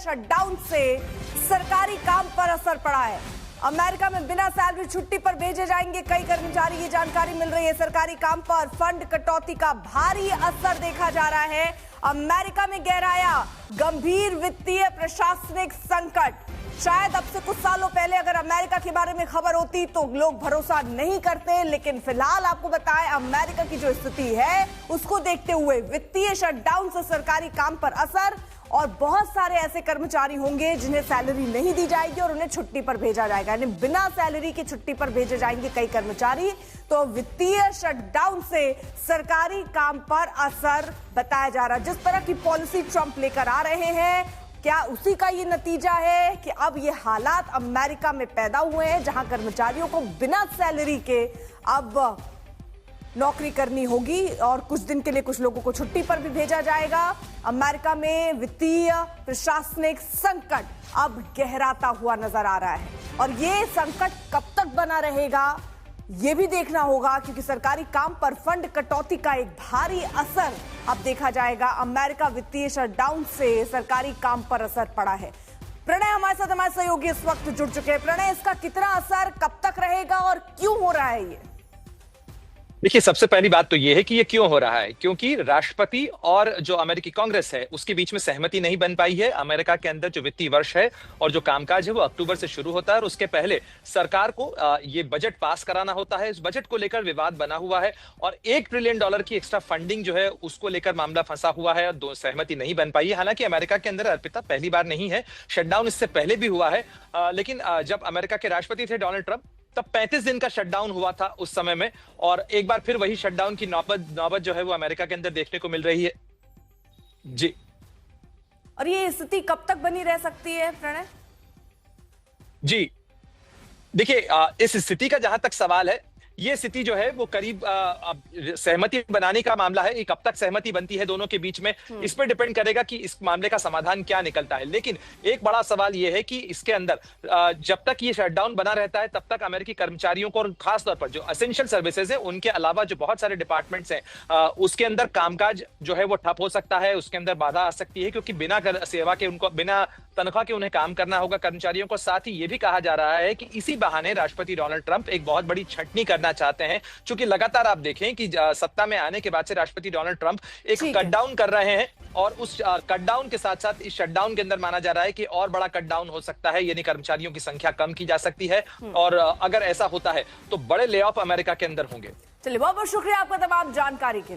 Shutdown से सरकारी काम पर असर पड़ा है। अमेरिका में बिना सैलरी छुट्टी पर भेजे जाएंगे कई कर्मचारी, ये जानकारी मिल रही है। सरकारी काम पर फंड कटौती का भारी असर देखा जा रहा है। अमेरिका में गहराया गंभीर वित्तीय प्रशासनिक संकट। शायद अब से कुछ सालों पहले अगर अमेरिका के बारे में खबर होती तो लोग भरोसा नहीं करते, लेकिन फिलहाल आपको बताएं अमेरिका की जो स्थिति है उसको देखते हुए वित्तीय शटडाउन से सरकारी काम पर असर, और बहुत सारे ऐसे कर्मचारी होंगे जिन्हें सैलरी नहीं दी जाएगी और उन्हें छुट्टी पर भेजा जाएगा, यानी बिना सैलरी की छुट्टी पर भेजे जाएंगे कई कर्मचारी। तो वित्तीय शटडाउन से सरकारी काम पर असर बताया जा रहा है। जिस तरह की पॉलिसी ट्रंप लेकर आ रहे हैं, क्या उसी का ये नतीजा है कि अब ये हालात अमेरिका में पैदा हुए हैं जहां कर्मचारियों को बिना सैलरी के अब नौकरी करनी होगी और कुछ दिन के लिए कुछ लोगों को छुट्टी पर भी भेजा जाएगा। अमेरिका में वित्तीय प्रशासनिक संकट अब गहराता हुआ नजर आ रहा है और ये संकट कब तक बना रहेगा ये भी देखना होगा, क्योंकि सरकारी काम पर फंड कटौती का एक भारी असर अब देखा जाएगा। अमेरिका वित्तीय शटडाउन से सरकारी काम पर असर पड़ा है। प्रणय हमारे सहयोगी इस वक्त जुड़ चुके हैं। प्रणय, इसका कितना असर कब तक रहेगा और क्यों हो रहा है ये? देखिए, सबसे पहली बात तो ये है कि ये क्यों हो रहा है, क्योंकि राष्ट्रपति और जो अमेरिकी कांग्रेस है उसके बीच में सहमति नहीं बन पाई है। अमेरिका के अंदर जो वित्तीय वर्ष है और जो कामकाज है वो अक्टूबर से शुरू होता है और उसके पहले सरकार को ये बजट पास कराना होता है। इस बजट को लेकर विवाद बना हुआ है और $1 ट्रिलियन की एक्स्ट्रा फंडिंग जो है उसको लेकर मामला फंसा हुआ है। दो सहमति नहीं बन पाई है। हालांकि अमेरिका के अंदर अर्पिता पहली बार नहीं है, शटडाउन इससे पहले भी हुआ है, लेकिन जब अमेरिका के राष्ट्रपति थे डोनाल्ड ट्रंप तब 35 दिन का शटडाउन हुआ था उस समय में, और एक बार फिर वही शटडाउन की नौबत जो है वो अमेरिका के अंदर देखने को मिल रही है। जी, और ये स्थिति कब तक बनी रह सकती है प्रणय? जी देखिए, इस स्थिति का जहां तक सवाल है, ये स्थिति जो है वो करीब सहमति बनाने का मामला है। ये कब तक सहमति बनती है दोनों के बीच में, इस पर डिपेंड करेगा कि इस मामले का समाधान क्या निकलता है। लेकिन एक बड़ा सवाल ये है कि इसके अंदर जब तक ये शटडाउन बना रहता है तब तक अमेरिकी कर्मचारियों को, और खासतौर पर जो एसेंशियल सर्विसेज है उनके अलावा जो बहुत सारे डिपार्टमेंट्स हैं उसके अंदर कामकाज जो है वो ठप हो सकता है, उसके अंदर बाधा आ सकती है, क्योंकि बिना सेवा के उनको, बिना तनख्वाह के उन्हें काम करना होगा कर्मचारियों को। साथ ही ये भी कहा जा रहा है कि इसी बहाने राष्ट्रपति डोनाल्ड ट्रंप एक बहुत बड़ी छंटनी करना चाहते हैं, क्योंकि लगातार आप देखें कि सत्ता में आने के बाद से राष्ट्रपति डोनाल्ड ट्रंप एक कटडाउन कर रहे हैं और उस कटडाउन के साथ साथ इस शटडाउन के अंदर माना जा रहा है कि और बड़ा कटडाउन हो सकता है, यानी कर्मचारियों की संख्या कम की जा सकती है, और अगर ऐसा होता है तो बड़े ले ऑफ अमेरिका के अंदर होंगे। चलिए, बहुत बहुत शुक्रिया आपका तमाम जानकारी के लिए।